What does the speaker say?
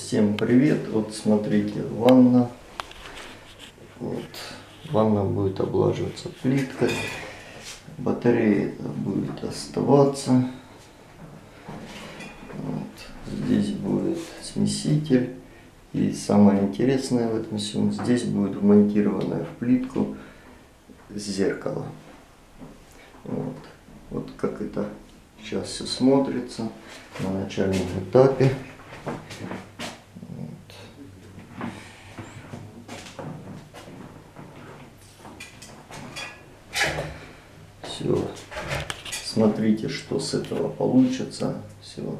Всем привет! Вот смотрите, ванна. Вот. Ванна будет облаживаться плиткой. Батарея будет оставаться. Вот. Здесь будет смеситель. И самое интересное в этом всем, здесь будет вмонтированное в плитку зеркало. Вот. Вот как это сейчас все смотрится на начальном этапе. Все. Смотрите, что с этого получится. Все.